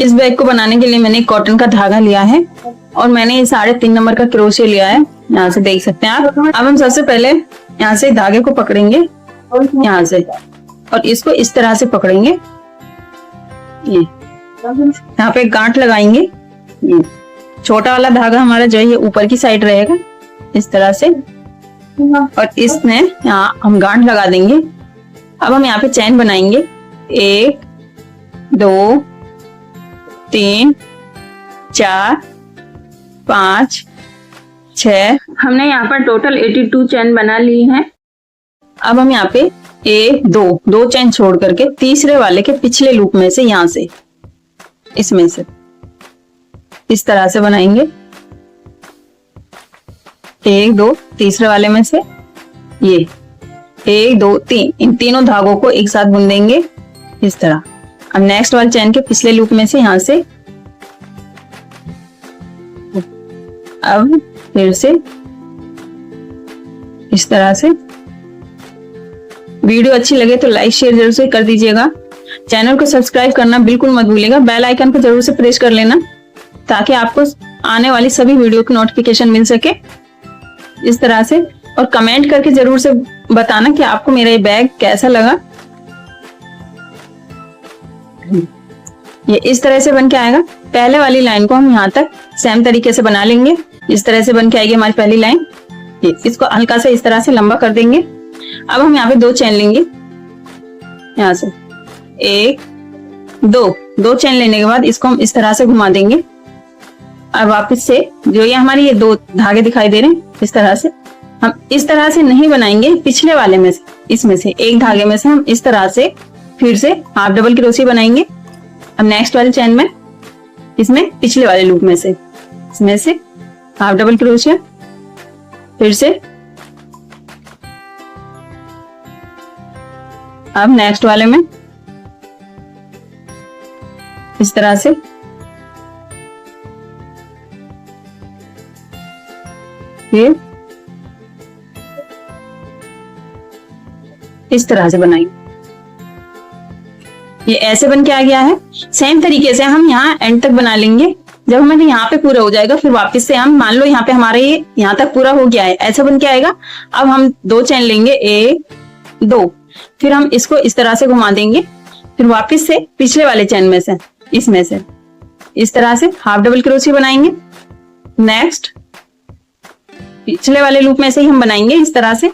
इस बैग को बनाने के लिए मैंने कॉटन का धागा लिया है और मैंने ये 3.5 नंबर का क्रोशे लिया है, यहाँ से देख सकते हैं आप। अब हम सबसे पहले यहाँ से धागे को पकड़ेंगे यहाँ से और इसको इस तरह से पकड़ेंगे, ये यहाँ पे गांठ लगाएंगे। ये छोटा वाला धागा हमारा जो है ये ऊपर की साइड रहेगा इस तरह से, और इसमें यहाँ हम गांठ लगा देंगे। अब हम यहाँ पे चैन बनाएंगे 1 2 3 4 5 6। हमने यहाँ पर टोटल 82 चैन बना ली हैं। अब हम यहाँ पे 1 2 चैन छोड़ करके तीसरे वाले के पिछले लूप में से यहाँ से इसमें से इस तरह से बनाएंगे। 1 2 तीसरे वाले में से ये 1 2 3, इन तीनों धागों को एक साथ बुन देंगे इस तरह। अब नेक्स्ट वाले चैन के पिछले लूप में से यहां से अब फिर से इस तरह से। वीडियो अच्छी लगे तो लाइक शेयर जरूर से कर दीजिएगा। चैनल को सब्सक्राइब करना बिल्कुल मत भूलिएगा। बेल आइकन को जरूर से प्रेस कर लेना ताकि आपको आने वाली सभी वीडियो की नोटिफिकेशन मिल सके इस तरह से। और कमेंट करके जरूर से बताना कि आपको मेरा ये बैग कैसा लगा। ये इस तरह से बन के आएगा। पहले वाली लाइन को हम यहाँ तक सेम तरीके से बना लेंगे। इस तरह से बन के आएगी हमारी पहली लाइन। ये इसको हल्का सा इस तरह से लंबा कर देंगे। अब हम यहाँ पे 2 चैन लेंगे यहाँ से 1 2 चैन लेने के बाद इसको हम इस तरह से घुमा देंगे। अब वापस से जो ये हमारी ये 2 धागे दिखाई दे रहे हैं इस तरह से हम इस तरह से नहीं बनाएंगे। पिछले वाले में से इसमें से एक धागे में से हम इस तरह से फिर से हाफ डबल क्रोशिया बनाएंगे। अब नेक्स्ट वाले चैन में इसमें पिछले वाले लूप में से इसमें से हाफ डबल क्रोशिया, फिर से अब नेक्स्ट वाले में इस तरह से फिर इस तरह से बनाएंगे। ये ऐसे बन के आ गया है। सेम तरीके से हम यहाँ एंड तक बना लेंगे। जब हमारे यहाँ पे पूरा हो जाएगा फिर वापस से हम मान लो यहाँ पे हमारे ये यहाँ तक पूरा हो गया है, ऐसा बन के आएगा। अब हम 2 चैन लेंगे 1 2, फिर हम इसको इस तरह से घुमा देंगे। फिर वापस से पिछले वाले चैन में से इसमें से इस तरह से हाफ डबल क्रोशिया बनाएंगे। नेक्स्ट पिछले वाले लूप में से ही हम बनाएंगे इस तरह से।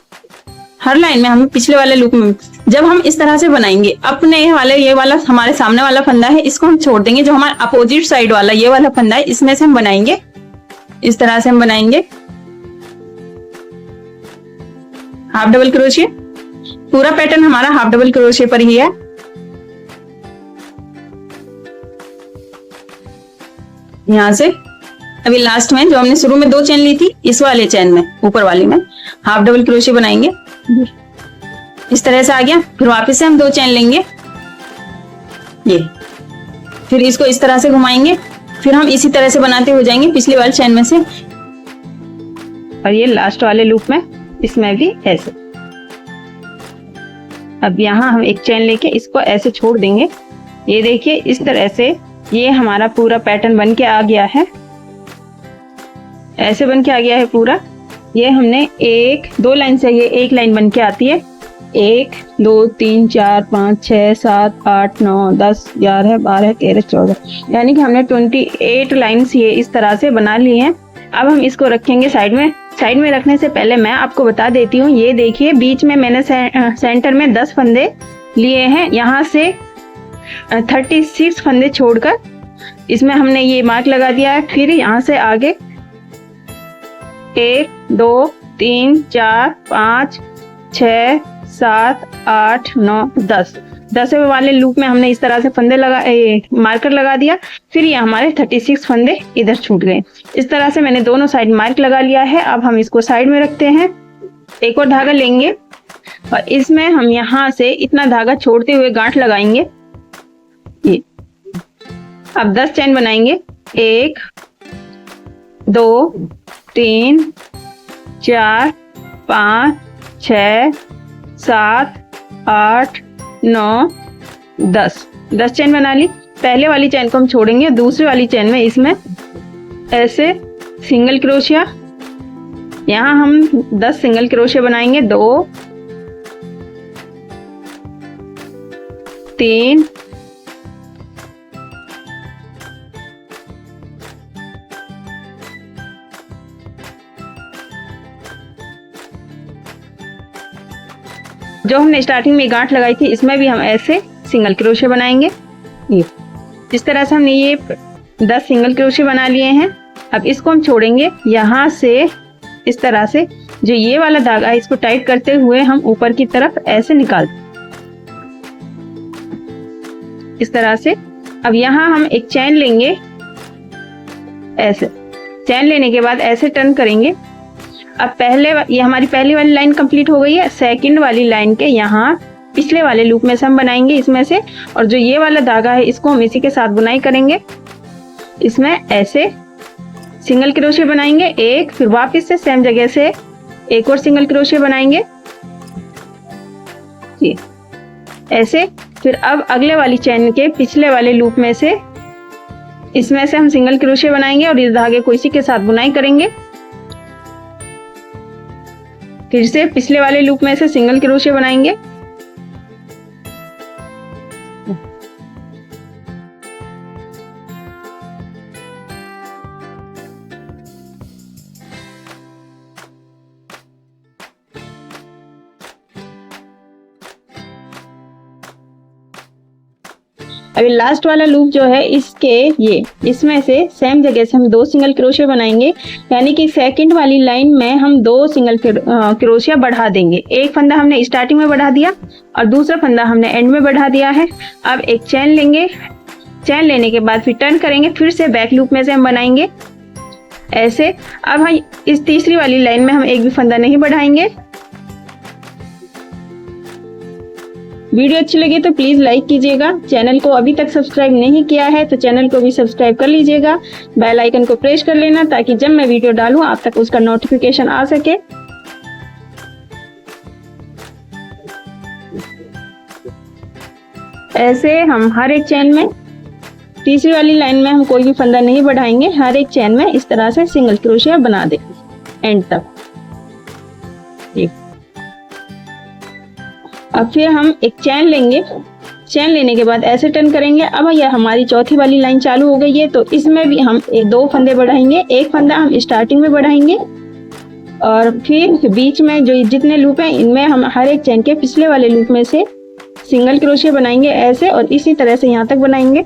हर लाइन में हम पिछले वाले लूप में जब हम इस तरह से बनाएंगे अपने वाले ये वाला हमारे सामने वाला फंदा है इसको हम छोड़ देंगे। जो हमारा अपोजिट साइड वाला ये वाला फंदा है इसमें से हम बनाएंगे इस तरह से। हम बनाएंगे हाफ डबल क्रोशिया। पूरा पैटर्न हमारा हाफ डबल क्रोशिया पर ही है। यहां से अभी लास्ट में जो हमने शुरू में 2 चैन ली थी इस वाले चैन में ऊपर वाली में हाफ डबल क्रोशिया बनाएंगे इस तरह से आ गया। फिर वापस से हम 2 चैन लेंगे ये, फिर इसको इस तरह से घुमाएंगे। फिर हम इसी तरह से बनाते हो जाएंगे पिछले वाले चैन में से और ये लास्ट वाले लूप में इसमें भी ऐसे। अब यहाँ हम एक चैन लेके इसको ऐसे छोड़ देंगे। ये देखिए इस तरह से ये हमारा पूरा पैटर्न बन के आ गया है। ऐसे बन के आ गया है पूरा। ये हमने 1 2 लाइन से ये एक लाइन बन के आती है। 1 2 3 4 5 6 7 8 9 10 11 12 13 14, यानी कि हमने 28 लाइन्स ये इस तरह से बना ली हैं। अब हम इसको रखेंगे साइड में। साइड में रखने से पहले मैं आपको बता देती हूँ, ये देखिए बीच में मैंने सेंटर में 10 फंदे लिए हैं। यहाँ से 36 फंदे छोड़कर इसमें हमने ये मार्क लगा दिया है। फिर यहाँ से आगे 1 2 3 4 5 6 7 8 9 10 वाले लूप में हमने इस तरह से फंदे मार्कर लगा दिया। फिर ये हमारे 36 फंदे इधर छूट गए। इस तरह से मैंने दोनों साइड मार्क लगा लिया है। अब हम इसको साइड में रखते हैं। एक और धागा लेंगे और इसमें हम यहाँ से इतना धागा छोड़ते हुए गांठ लगाएंगे। ये अब 10 चैन बनाएंगे। 1 2 3 4 5 6 7 8 9 10 चैन बना ली। पहले वाली चैन को हम छोड़ेंगे, दूसरी वाली चैन में इसमें ऐसे सिंगल क्रोशिया, यहाँ हम 10 सिंगल क्रोशिया बनाएंगे। 2 3 जो हमने स्टार्टिंग में गांठ लगाई थी इसमें भी हम ऐसे सिंगल क्रोशिया बनाएंगे। ये इस तरह से हमने ये 10 सिंगल क्रोशिया बना लिए हैं। अब इसको हम छोड़ेंगे यहाँ से, इस तरह से जो ये वाला धागा है इसको टाइट करते हुए हम ऊपर की तरफ ऐसे निकाल, इस तरह से। अब यहाँ हम एक चैन लेंगे, ऐसे चैन लेने के बाद ऐसे टर्न करेंगे। अब ये हमारी पहली वाली लाइन कंप्लीट हो गई है। सेकंड वाली लाइन के यहाँ पिछले वाले लूप में से हम बनाएंगे इसमें से, और जो ये वाला धागा है इसको हम इसी के साथ बुनाई करेंगे। इसमें ऐसे सिंगल क्रोशिया बनाएंगे एक, फिर वापस से सेम जगह से एक और सिंगल क्रोशिया बनाएंगे ये ऐसे। फिर अब अगले वाली चैन के पिछले वाले लूप में से इसमें से हम सिंगल क्रोशिया बनाएंगे और इस धागे को इसी के साथ बुनाई करेंगे। फिर से पिछले वाले लूप में से सिंगल क्रोशिया बनाएंगे। अभी लास्ट वाला लूप जो है इसमें से सेम जगह से हम 2 सिंगल क्रोशिया बनाएंगे, यानी कि सेकंड वाली लाइन में हम 2 सिंगल क्रोशिया बढ़ा देंगे। एक फंदा हमने स्टार्टिंग में बढ़ा दिया और दूसरा फंदा हमने एंड में बढ़ा दिया है। अब एक चैन लेंगे, चैन लेने के बाद फिर टर्न करेंगे, फिर से बैक लूप में से हम बनाएंगे ऐसे। अब हम इस तीसरी वाली लाइन में हम एक भी फंदा नहीं बढ़ाएंगे। वीडियो अच्छी लगी तो प्लीज लाइक कीजिएगा। चैनल को अभी तक सब्सक्राइब नहीं किया है तो चैनल को भी सब्सक्राइब कर लीजिएगा। बेल आइकन को प्रेस कर लेना ताकि जब मैं वीडियो डालूं आप तक उसका नोटिफिकेशन आ सके। ऐसे हम हर एक चैन में, तीसरी वाली लाइन में हम कोई भी फंदा नहीं बढ़ाएंगे, हर एक चैन में इस तरह से सिंगल क्रोशिया बना देंगे एंड तक। ठीक, अब फिर हम एक चैन लेंगे, चैन लेने के बाद ऐसे टर्न करेंगे। अब यह हमारी चौथी वाली लाइन चालू हो गई है, तो इसमें भी हम 2 फंदे बढ़ाएंगे। एक फंदा हम स्टार्टिंग में बढ़ाएंगे और फिर बीच में जो जितने लूप हैं इनमें हम हर एक चैन के पिछले वाले लूप में से सिंगल क्रोशिया बनाएंगे ऐसे, और इसी तरह से यहाँ तक बनाएंगे।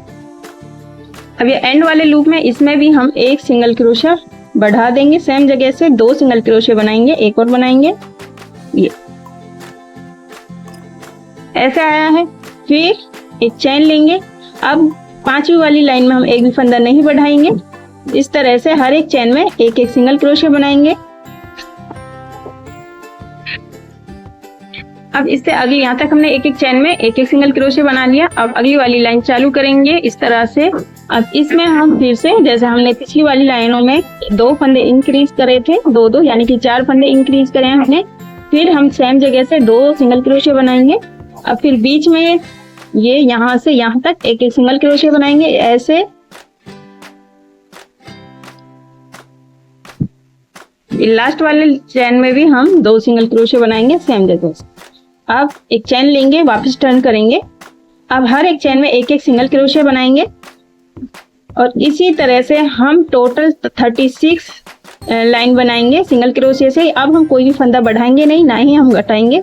अब ये एंड वाले लूप में इसमें भी हम एक सिंगल क्रोशिया बढ़ा देंगे, सेम जगह से 2 सिंगल क्रोशिया बनाएंगे, एक और बनाएंगे ये ऐसे आया है। फिर एक चैन लेंगे। अब 5वीं वाली लाइन में हम एक भी फंदा नहीं बढ़ाएंगे, इस तरह से हर एक चैन में एक एक सिंगल क्रोशिया बनाएंगे। अब इससे अगली यहाँ तक हमने एक एक चैन में एक एक सिंगल क्रोशिया बना लिया। अब अगली वाली लाइन चालू करेंगे इस तरह से। अब इसमें हम फिर से जैसे हमने पिछली वाली लाइनों में 2 फंदे इंक्रीज करे थे, 2 यानी कि 4 फंदे इंक्रीज करे हमने। फिर हम सेम जगह से 2 सिंगल क्रोशिया बनाएंगे। अब फिर बीच में ये यहाँ से यहाँ तक एक एक सिंगल क्रोशिया बनाएंगे ऐसे। लास्ट वाले चैन में भी हम 2 सिंगल क्रोशिया बनाएंगे सेम जगह से। अब एक चैन लेंगे, वापस टर्न करेंगे। अब हर एक चैन में एक एक सिंगल क्रोशिया बनाएंगे और इसी तरह से हम टोटल 36 लाइन बनाएंगे सिंगल क्रोशिया से। अब हम कोई भी फंदा बढ़ाएंगे नहीं, ना ही हम घटाएंगे।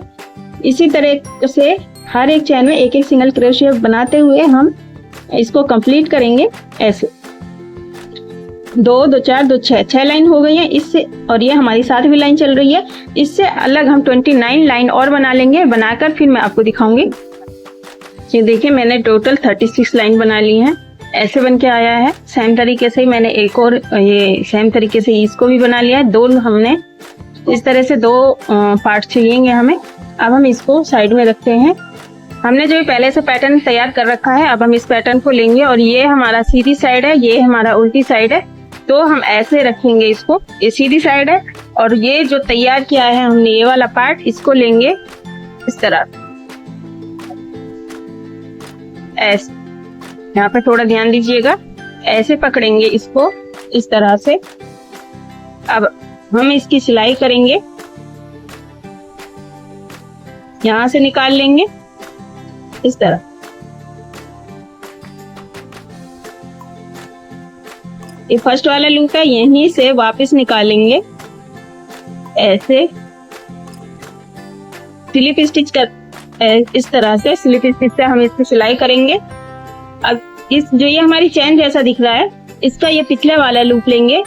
इसी तरह से हर एक चैन में एक एक सिंगल क्रोशिया बनाते हुए हम इसको कंप्लीट करेंगे ऐसे। 2 2 4 2 6 लाइन हो गई है इससे, और ये हमारी 7वीं लाइन चल रही है। इससे अलग हम 29 लाइन और बना लेंगे, बनाकर फिर मैं आपको दिखाऊंगी। ये देखिए मैंने टोटल 36 लाइन बना ली हैं, ऐसे बन के आया है। सेम तरीके से ही मैंने एक और ये सेम तरीके से इसको भी बना लिया है। 2 हमने इस तरह से 2 पार्ट चाहिए हमें। अब हम इसको साइड में रखते हैं। हमने जो पहले से पैटर्न तैयार कर रखा है, अब हम इस पैटर्न को लेंगे और ये हमारा सीधी साइड है, ये हमारा उल्टी साइड है, तो हम ऐसे रखेंगे इसको। ये सीधी साइड है और ये जो तैयार किया है हमने ये वाला पार्ट, इसको लेंगे इस तरह ऐसे। यहाँ पे थोड़ा ध्यान दीजिएगा, ऐसे पकड़ेंगे इसको इस तरह से। अब हम इसकी सिलाई करेंगे, यहां से निकाल लेंगे इस तरह। ये फर्स्ट वाला लूप है, यहीं से वापस निकालेंगे ऐसे स्लिप स्टिच कर, इस तरह से स्लिप स्टिच से हम इसकी सिलाई करेंगे। अब इस जो ये हमारी चैन जैसा दिख रहा है, इसका ये पिछले वाला लूप लेंगे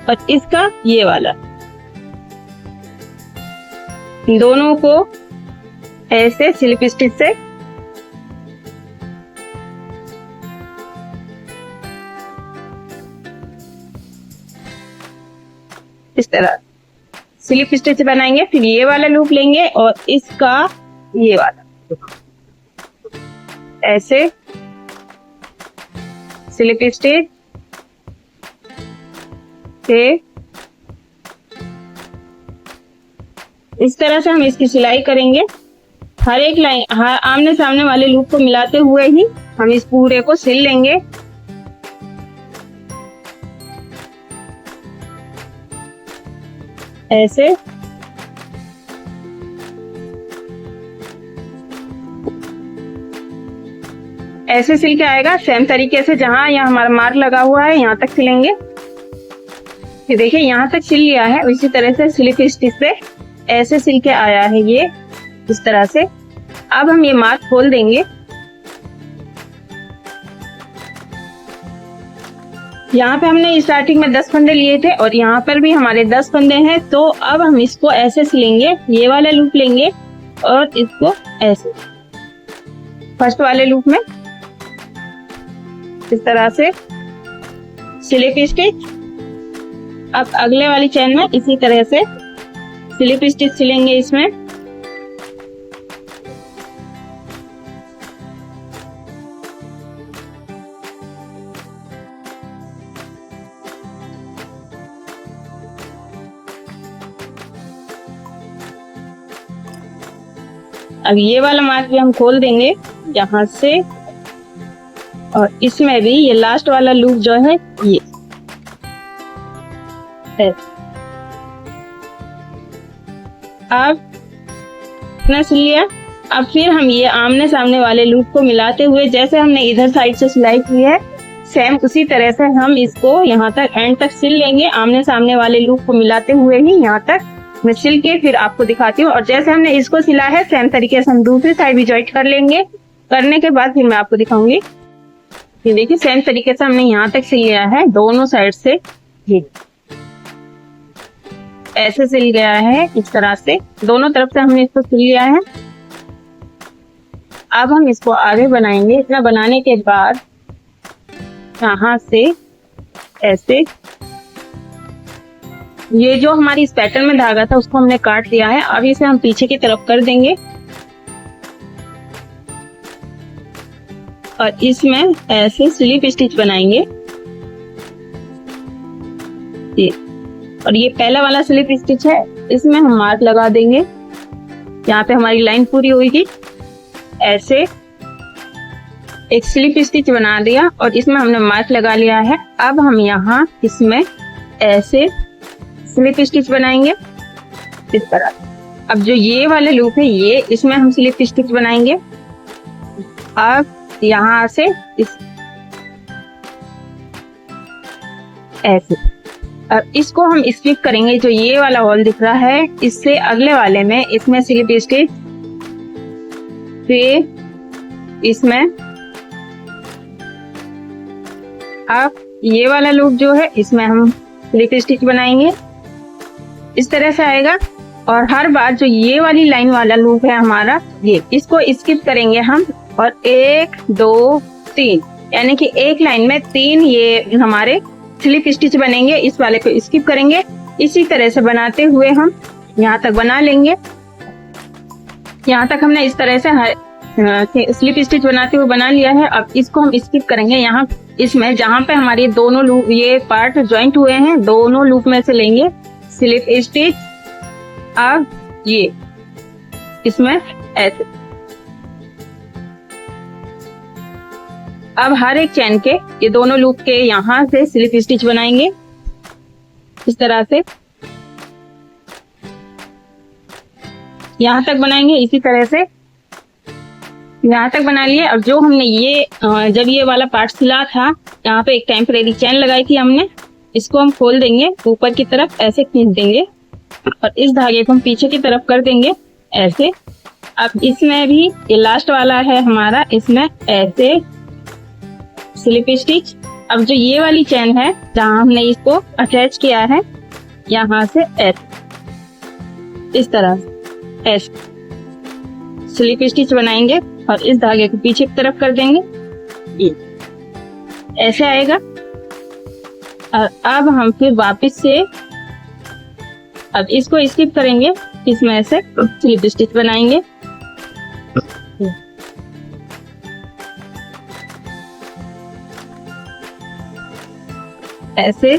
और इसका ये वाला, दोनों को ऐसे स्लिप स्टिच से इस तरह स्लिप स्टिच बनाएंगे। फिर ये वाला लूप लेंगे और इसका ये वाला ऐसे स्लिप स्टिच से इस तरह से हम इसकी सिलाई करेंगे। हर एक लाइन, हर आमने सामने वाले लूप को मिलाते हुए ही हम इस पूरे को सिल लेंगे। ऐसे ऐसे सिल के आएगा। सेम तरीके से जहां यहाँ हमारा मार्क लगा हुआ है यहाँ तक सिलेंगे। ये देखिए यहाँ तक सिल लिया है। इसी तरह से स्लिप स्टिच से ऐसे सिल के आया है ये इस तरह से। अब हम ये मार्क खोल देंगे। यहाँ पे हमने स्टार्टिंग में 10 फंदे लिए थे और यहाँ पर भी हमारे 10 फंदे हैं। तो अब हम इसको ऐसे सिलेंगे, ये वाला लूप लेंगे और इसको ऐसे फर्स्ट वाले लूप में इस तरह से स्लिप स्टिच। अब अगले वाली चेन में इसी तरह से स्लिप स्टिच सिलेंगे इसमें। अब ये वाला मार्क भी हम खोल देंगे यहाँ से और इसमें भी ये लास्ट वाला लूप जो है ये है। अब इतना सिल लिया। अब फिर हम ये आमने सामने वाले लूप को मिलाते हुए, जैसे हमने इधर साइड से सिलाई की है, सेम उसी तरह से हम इसको यहाँ तक एंड तक सिल लेंगे। आमने सामने वाले लूप को मिलाते हुए ही यहाँ तक मैं सिल के फिर आपको दिखाती हूँ। और जैसे हमने इसको सिला है सेम तरीके से हम दूसरी साइड भी जॉइंट कर लेंगे। करने के बाद फिर मैं आपको दिखाऊंगी। ये देखिए सेम तरीके से हमने यहाँ तक सिल लिया है दोनों साइड से। ये ऐसे सिल गया है इस तरह से, दोनों तरफ से हमने इसको सिल लिया है। अब हम इसको आगे बनाएंगे। इतना बनाने के बाद यहाँ से ऐसे ये जो हमारी इस पैटर्न में धागा था उसको हमने काट दिया है। अब इसे हम पीछे की तरफ कर देंगे और इसमें ऐसे स्लिप स्टिच बनाएंगे। ये और ये पहला वाला स्लिप स्टिच है, इसमें हम मार्क लगा देंगे। यहाँ पे हमारी लाइन पूरी होगी। ऐसे एक स्लिप स्टिच बना दिया और इसमें हमने मार्क लगा लिया है। अब हम यहाँ इसमें ऐसे स्लिप स्टिच बनाएंगे इस तरह। अब जो ये वाले लूप है ये, इसमें हम स्लिप स्टिच बनाएंगे। अब यहाँ से इस ऐसे, अब इसको हम स्किप करेंगे। जो ये वाला होल दिख रहा है इससे अगले वाले में इसमें स्लिप स्टिच, फिर इसमें अब ये वाला लूप जो है इसमें हम स्लिप स्टिच बनाएंगे। इस तरह से आएगा। और हर बार जो ये वाली लाइन वाला लूप है हमारा, ये इसको स्किप करेंगे हम और 1 2 3 यानी कि एक लाइन में 3 ये हमारे स्लिप स्टिच बनेंगे। इस वाले को स्किप करेंगे। इसी तरह से बनाते हुए हम यहाँ तक बना लेंगे। यहाँ तक हमने इस तरह से स्लिप स्टिच बनाते हुए बना लिया है। अब इसको हम स्किप करेंगे। यहाँ इसमें जहाँ पे हमारे दोनों लूप ये पार्ट ज्वाइंट हुए हैं, दोनों लूप में से लेंगे स्लिप स्टिच। अब ये इसमें ऐसे, अब हर एक चैन के ये दोनों लूप के यहाँ से स्लिप स्टिच बनाएंगे इस तरह से, यहाँ तक बनाएंगे। इसी तरह से यहाँ तक बना लिए। अब जो हमने ये जब ये वाला पार्ट सिला था, यहाँ पे एक टेम्परेरी चैन लगाई थी हमने, इसको हम खोल देंगे ऊपर की तरफ, ऐसे खींच देंगे और इस धागे को हम पीछे की तरफ कर देंगे ऐसे। अब इसमें भी ये लास्ट वाला है हमारा, इसमें ऐसे स्लिप स्टिच। अब जो ये वाली चैन है जहाँ हमने इसको अटैच किया है, यहाँ से ऐसे इस तरह से ऐसे स्लिप स्टिच बनाएंगे और इस धागे को पीछे की तरफ कर देंगे, ये ऐसे आएगा। और अब हम फिर वापस से अब इसको स्किप करेंगे, इसमें से स्लिप स्टिच बनाएंगे ऐसे।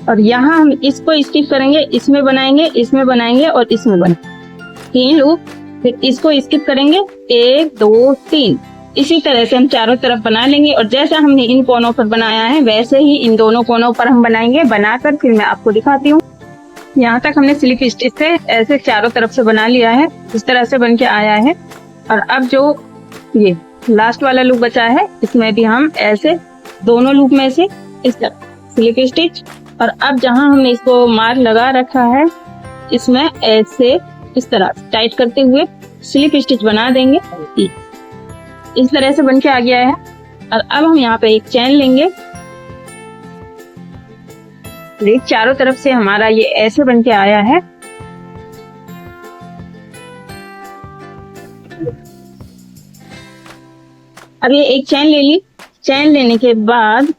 और यहाँ हम इसको स्किप करेंगे, इसमें बनाएंगे, इसमें बनाएंगे और इसमें बनाएंगे 3 लूप। फिर इसको स्किप करेंगे 1 2 3, इसी तरह से हम चारों तरफ बना लेंगे। और जैसा हमने इन कोनों पर बनाया है वैसे ही इन दोनों कोनों पर हम बनाएंगे। बनाकर फिर मैं आपको दिखाती हूँ। यहाँ तक हमने स्लिप स्टिच से ऐसे चारों तरफ से बना लिया है, इस तरह से बन के आया है। और अब जो ये लास्ट वाला लूप बचा है, इसमें भी हम ऐसे दोनों लूप में से इस तरह स्लिप स्टिच। और अब जहाँ हमने इसको मार्क लगा रखा है, इसमें ऐसे इस तरह टाइट करते हुए स्लिप स्टिच बना देंगे। इस तरह से बन के आ गया है। और अब हम यहाँ पे एक चैन लेंगे, चारों तरफ से हमारा ये ऐसे बन के आया है। अब ये एक चैन ले ली। चैन लेने के बाद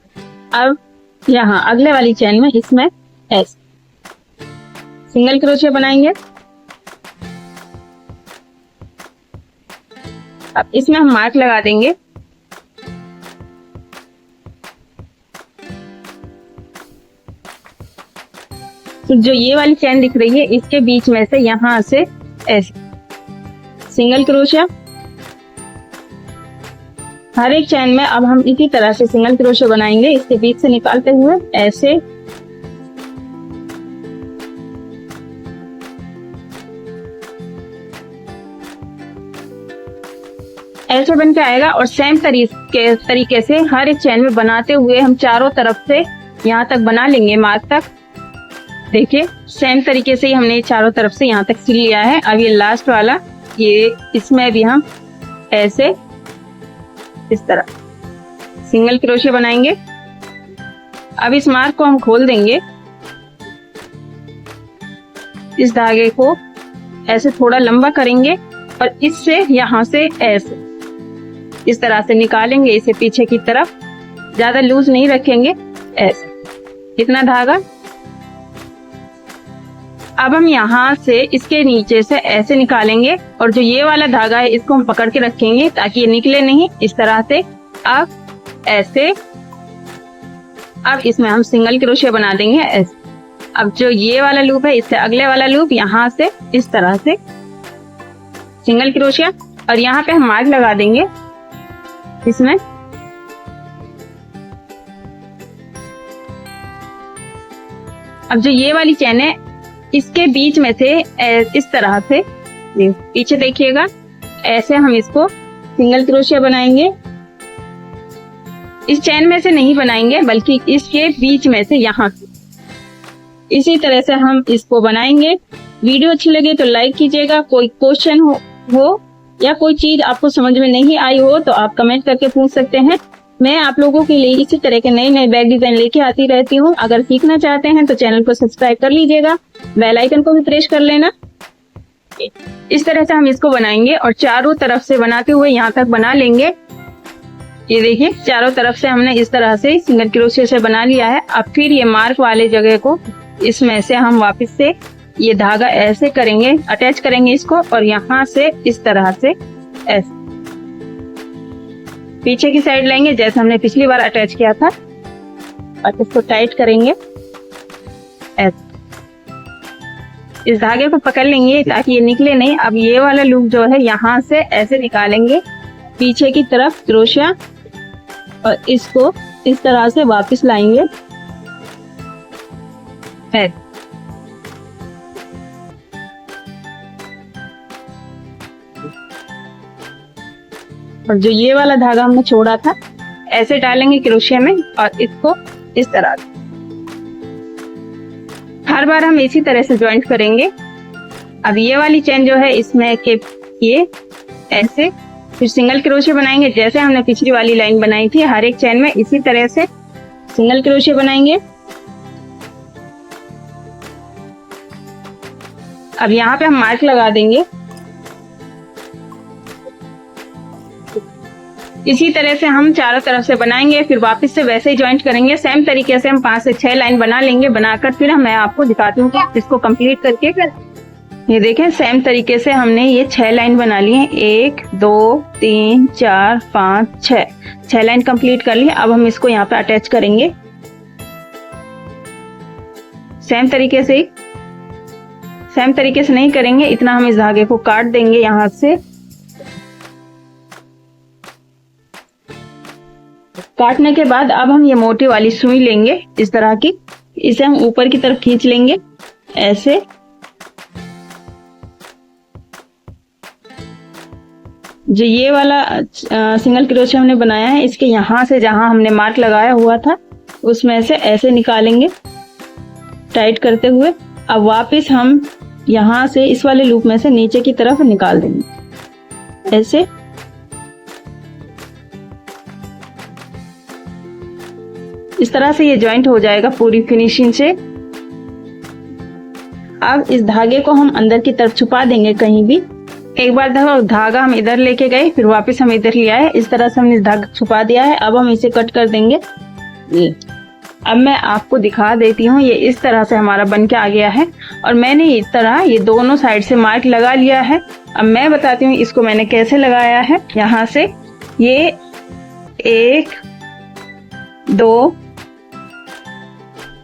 अब यहाँ अगले वाली चैन में इसमें ऐसे सिंगल क्रोशिया बनाएंगे। अब इसमें हम मार्क लगा देंगे। तो जो ये वाली चैन दिख रही है, इसके बीच में से यहाँ से ऐसे सिंगल क्रोशिया। हर एक चैन में अब हम इसी तरह से सिंगल क्रोशिया बनाएंगे, इसके बीच से निकालते हुए ऐसे। ऐसे बन के आएगा। और सेम तरीके से हर एक चैन में बनाते हुए हम चारों तरफ से यहाँ तक बना लेंगे, मार्क तक। देखिए सेम तरीके से ही हमने चारों तरफ से यहाँ तक सिल लिया है। अब ये लास्ट वाला, ये इसमें भी हम ऐसे इस तरह सिंगल क्रोशिया बनाएंगे। अब इस मार्क को हम खोल देंगे, इस धागे को ऐसे थोड़ा लंबा करेंगे और इससे यहाँ से ऐसे इस तरह से निकालेंगे इसे पीछे की तरफ। ज्यादा लूज नहीं रखेंगे, ऐसे इतना धागा। अब हम यहाँ से इसके नीचे से ऐसे निकालेंगे और जो ये वाला धागा है इसको हम पकड़ के रखेंगे ताकि ये निकले नहीं, इस तरह से। अब ऐसे, अब इसमें हम सिंगल क्रोशिया बना देंगे ऐसे। अब जो ये वाला लूप है, इससे अगले वाला लूप, यहाँ से इस तरह से सिंगल क्रोशिया और यहाँ पे हम मार्क लगा देंगे इसमें। अब जो ये वाली चैन है, इसके बीच में से इस तरह से पीछे देखिएगा, ऐसे हम इसको सिंगल क्रोशिया बनाएंगे। इस चैन में से नहीं बनाएंगे बल्कि इसके बीच में से, यहाँ से। इसी तरह से हम इसको बनाएंगे। वीडियो अच्छी लगे तो लाइक कीजिएगा। कोई क्वेश्चन हो या कोई चीज आपको समझ में नहीं आई हो तो आप कमेंट करके पूछ सकते हैं। मैं आप लोगों के लिए इसी तरह के नए नए बैग डिजाइन लेके आती रहती हूँ। अगर सीखना चाहते हैं तो चैनल को सब्सक्राइब कर लीजिएगा, बेल आइकन को भी प्रेस कर लेना। इस तरह से हम इसको बनाएंगे और चारों तरफ से बनाते हुए यहाँ तक बना लेंगे। ये देखिए चारों तरफ से हमने इस तरह से सिंगल क्रोशिया से बना लिया है। अब फिर ये मार्क वाले जगह को इसमें से हम वापस से ये धागा ऐसे करेंगे, अटैच करेंगे इसको और यहाँ से इस तरह से ऐसे पीछे की साइड लेंगे जैसे हमने पिछली बार अटैच किया था और इसको टाइट करेंगे ऐसे। इस धागे को पकड़ लेंगे ताकि ये निकले नहीं। अब ये वाला लूप जो है यहाँ से ऐसे निकालेंगे पीछे की तरफ क्रोशिया, और इसको इस तरह से वापस लाएंगे ऐसे। और जो ये वाला धागा हमने छोड़ा था ऐसे डालेंगे क्रोशिया में, और इसको इस तरह से हर बार हम इसी तरह से ज्वाइंट करेंगे। अब ये वाली चेन जो है इसमें के ये ऐसे फिर सिंगल क्रोशिया बनाएंगे जैसे हमने पिछली वाली लाइन बनाई थी। हर एक चेन में इसी तरह से सिंगल क्रोशिया बनाएंगे। अब यहाँ पे हम मार्क लगा देंगे। इसी तरह से हम चारों तरफ से बनाएंगे, फिर वापस से वैसे ही ज्वाइंट करेंगे। सेम तरीके से हम 5 से 6 लाइन बना लेंगे। बनाकर फिर मैं आपको दिखाती हूँ कि इसको कंप्लीट करके। ये देखें सेम तरीके से हमने ये 6 लाइन बना ली है। 1 2 3 4 5 6 लाइन कंप्लीट कर ली। अब हम इसको यहाँ पे अटैच करेंगे सेम तरीके से नहीं करेंगे इतना, हम इस धागे को काट देंगे यहाँ से। काटने के बाद अब हम ये मोटी वाली सुई लेंगे इस तरह की, इसे हम ऊपर की तरफ खींच लेंगे ऐसे। जो ये वाला सिंगल क्रोशिया हमने बनाया है इसके यहाँ से जहां हमने मार्क लगाया हुआ था उसमें से ऐसे निकालेंगे टाइट करते हुए। अब वापस हम यहाँ से इस वाले लूप में से नीचे की तरफ निकाल देंगे ऐसे। इस तरह से ये ज्वाइंट हो जाएगा पूरी फिनिशिंग से। अब इस धागे को हम अंदर की तरफ छुपा देंगे कहीं भी। एक बार धागा हम इधर लेके गए फिर वापस हम इधर ले आए, इस तरह से हमने धागा छुपा दिया है। अब हम इसे कट कर देंगे। ये अब मैं आपको दिखा देती हूँ, ये इस तरह से हमारा बन के आ गया है। और मैंने इस तरह ये दोनों साइड से मार्क लगा लिया है। अब मैं बताती हूँ इसको मैंने कैसे लगाया है। यहाँ से ये 1 2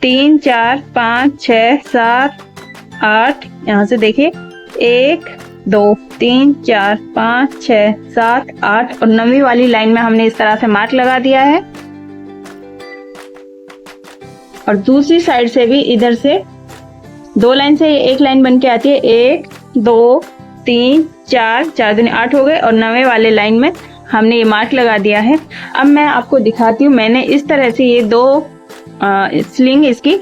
3 4 5 6 7 8, यहाँ से देखिए 1 2 3 4 5 6 7 8 और 9वीं वाली लाइन में हमने इस तरह से मार्क लगा दिया है। और दूसरी साइड से भी इधर से 2 लाइन से एक लाइन बन के आती है। 1 2 3 4 4 दूनी 8 हो गए, और 9वें वाले लाइन में हमने ये मार्क लगा दिया है। अब मैं आपको दिखाती हूँ, मैंने इस तरह से ये 2 स्लिंग इसकी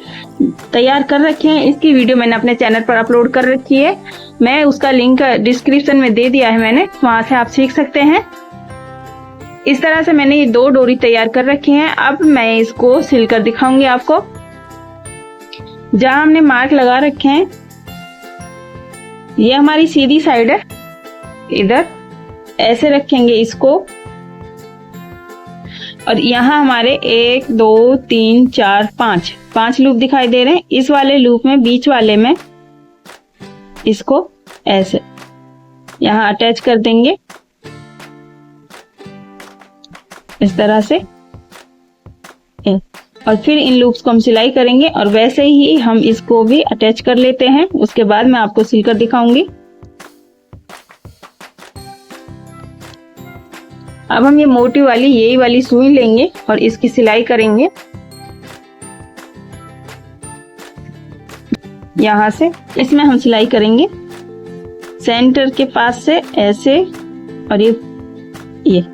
तैयार कर रखी है। इसकी वीडियो मैंने अपने चैनल पर अपलोड कर रखी है, मैं उसका लिंक डिस्क्रिप्शन में दे दिया है मैंने, वहां से आप सीख सकते हैं। इस तरह से मैंने ये 2 डोरी तैयार कर रखी हैं। अब मैं इसको सिलकर दिखाऊंगी आपको। जहां हमने मार्क लगा रखे हैं ये हमारी सीधी साइड है, इधर ऐसे रखेंगे इसको। और यहाँ हमारे 1 2 3 4 5 लूप दिखाई दे रहे हैं। इस वाले लूप में बीच वाले में इसको ऐसे यहाँ अटैच कर देंगे इस तरह से, और फिर इन लूप्स को हम सिलाई करेंगे। और वैसे ही हम इसको भी अटैच कर लेते हैं, उसके बाद मैं आपको सिलकर दिखाऊंगी। अब हम ये मोटी वाली यही वाली सुई लेंगे और इसकी सिलाई करेंगे यहाँ से। इसमें हम सिलाई करेंगे सेंटर के पास से ऐसे, और ये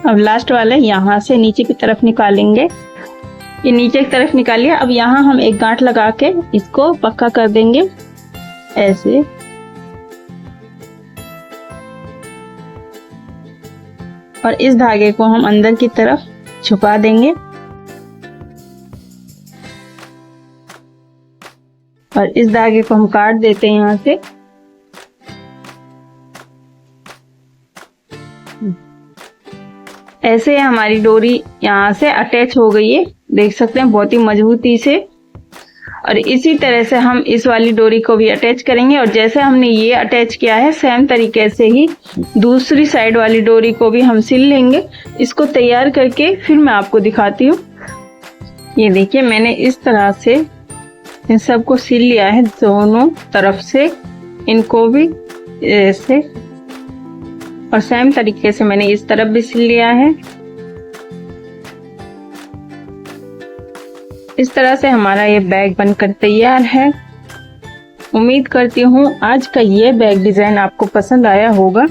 अब लास्ट वाला यहाँ से नीचे की तरफ निकालेंगे। ये नीचे की तरफ निकालिए। अब यहाँ हम एक गांठ लगा के इसको पक्का कर देंगे ऐसे। और इस धागे को हम अंदर की तरफ छुपा देंगे और इस धागे को हम काट देते हैं यहाँ से। ऐसे हमारी डोरी यहाँ से अटैच हो गई है, देख सकते हैं बहुत ही मजबूती से। और इसी तरह से हम इस वाली डोरी को भी अटैच करेंगे और जैसे हमने ये अटैच किया है सेम तरीके से ही दूसरी साइड वाली डोरी को भी हम सिल लेंगे। इसको तैयार करके फिर मैं आपको दिखाती हूँ। ये देखिए मैंने इस तरह से इन सबको सिल लिया है दोनों तरफ से, इनको भी ऐसे, और सेम तरीके से मैंने इस तरफ भी सिल लिया है। इस तरह से हमारा ये बैग बनकर तैयार है। उम्मीद करती हूँ आज का ये बैग डिजाइन आपको पसंद आया होगा।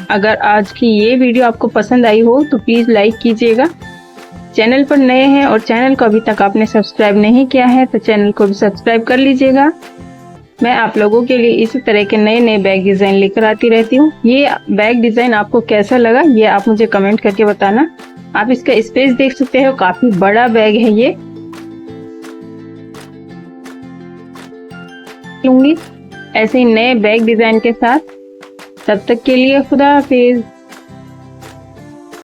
अगर आज की ये वीडियो आपको पसंद आई हो तो प्लीज लाइक कीजिएगा। चैनल पर नए हैं और चैनल को अभी तक आपने सब्सक्राइब नहीं किया है तो चैनल को भी सब्सक्राइब कर लीजिएगा। मैं आप लोगों के लिए इसी तरह के नए नए बैग डिजाइन लेकर आती रहती हूँ। ये बैग डिजाइन आपको कैसा लगा ये आप मुझे कमेंट करके बताना। आप इसका स्पेस देख सकते हो, काफी बड़ा बैग है ये। लूंगी ऐसे ही नए बैग डिजाइन के साथ। तब तक के लिए खुदा हाफिज।